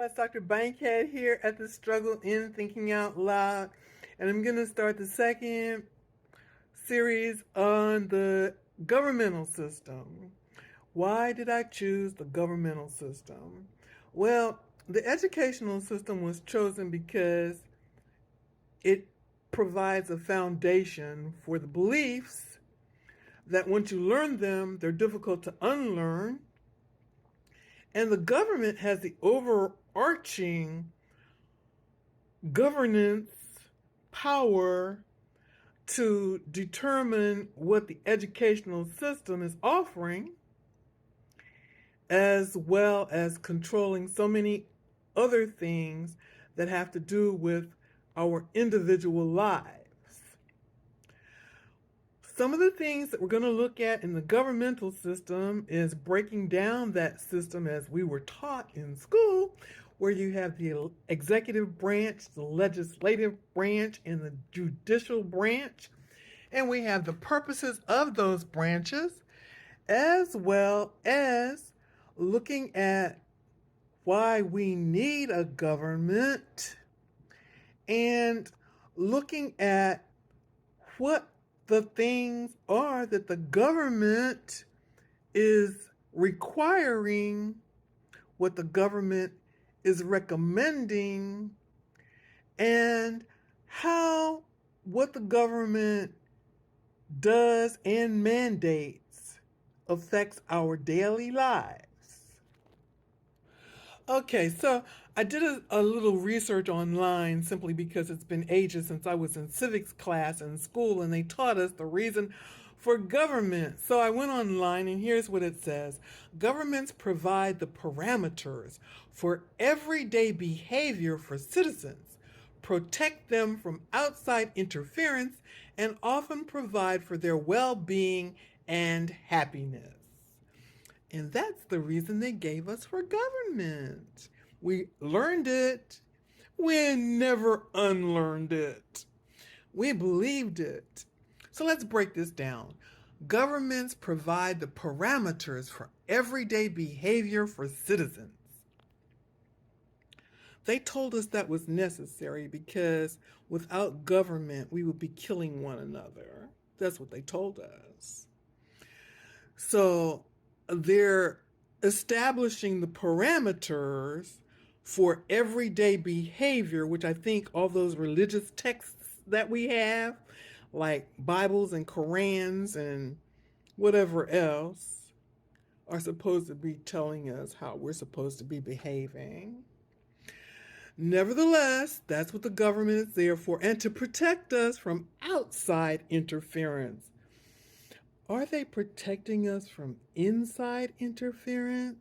It's Dr. Bankhead here at the Struggle in Thinking Out Loud, and I'm going to start the second series on the governmental system. Why did I choose the governmental system? Well, the educational system was chosen because it provides a foundation for the beliefs that once you learn them, they're difficult to unlearn. And the government has the overarching governance power to determine what the educational system is offering, as well as controlling so many other things that have to do with our individual lives. Some of the things that we're going to look at in the governmental system is breaking down that system as we were taught in school, where you have the executive branch, the legislative branch, and the judicial branch. And we have the purposes of those branches, as well as looking at why we need a government and looking at what the things are that the government is requiring, what the government is recommending, and how what the government does and mandates affects our daily lives. Okay, so I did a little research online simply because it's been ages since I was in civics class in school and they taught us the reason for government. So I went online and here's what it says. Governments provide the parameters for everyday behavior for citizens, protect them from outside interference, and often provide for their well-being and happiness. And that's the reason they gave us for government. We learned it. We never unlearned it. We believed it. So let's break this down. Governments provide the parameters for everyday behavior for citizens. They told us that was necessary because without government, we would be killing one another. That's what they told us. So they're establishing the parameters for everyday behavior, which I think all those religious texts that we have, like Bibles and Korans and whatever else, are supposed to be telling us how we're supposed to be behaving. Nevertheless, that's what the government is there for, and to protect us from outside interference. Are they protecting us from inside interference?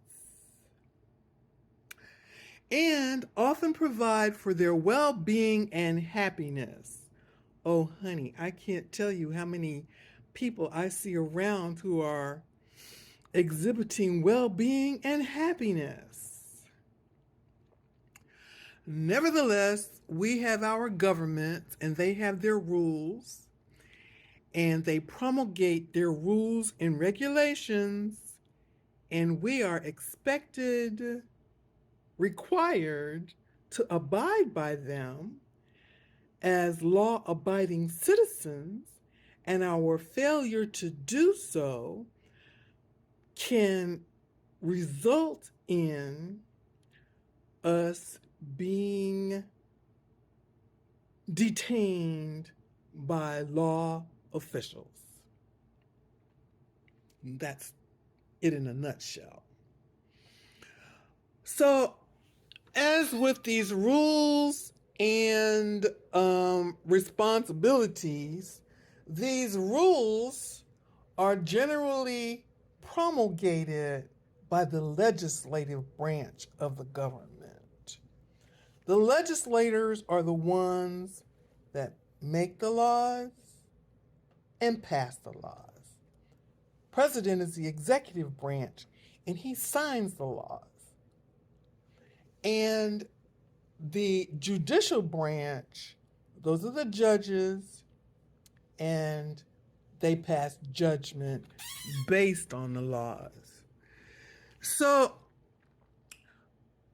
And often provide for their well-being and happiness. Oh, honey, I can't tell you how many people I see around who are exhibiting well-being and happiness. Nevertheless, we have our governments and they have their rules and they promulgate their rules and regulations, and we are expected, required to abide by them as law-abiding citizens, and our failure to do so can result in us being detained by law officials. That's it in a nutshell. So, as with these rules and responsibilities, these rules are generally promulgated by the legislative branch of the government. The legislators are the ones that make the laws and pass the laws. President is the executive branch, and he signs the laws. And the judicial branch, those are the judges, and they pass judgment based on the laws. So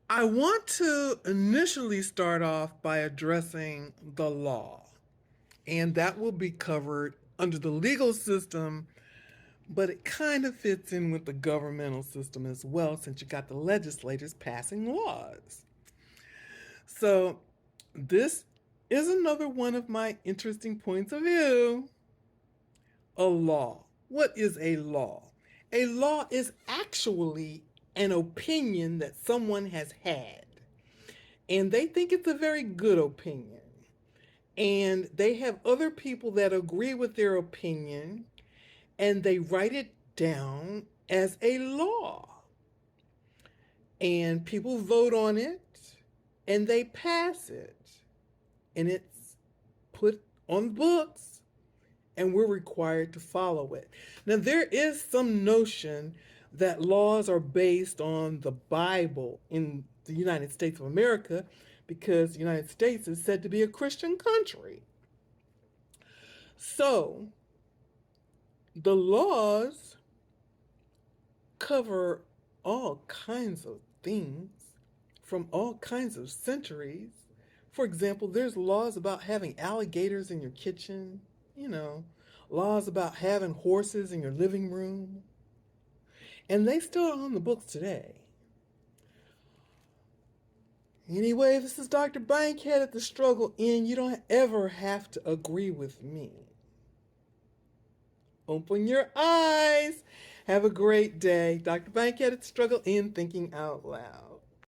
I want to initially start off by addressing the law, and that will be covered under the legal system, but it kind of fits in with the governmental system as well, since you got the legislators passing laws. So, this is another one of my interesting points of view. A law. What is a law? A law is actually an opinion that someone has had, and they think it's a very good opinion. And they have other people that agree with their opinion, and they write it down as a law. And people vote on it, and they pass it. And it's put on books, and we're required to follow it. Now, there is some notion that laws are based on the Bible in the United States of America, because the United States is said to be a Christian country. So, the laws cover all kinds of things from all kinds of centuries. For example, there's laws about having alligators in your kitchen, you know, laws about having horses in your living room, and they still are on the books today. Anyway, this is Dr. Bankhead at the Struggle Inn. You don't ever have to agree with me. Open your eyes. Have a great day. Dr. Bankhead at the Struggle Inn, thinking out loud.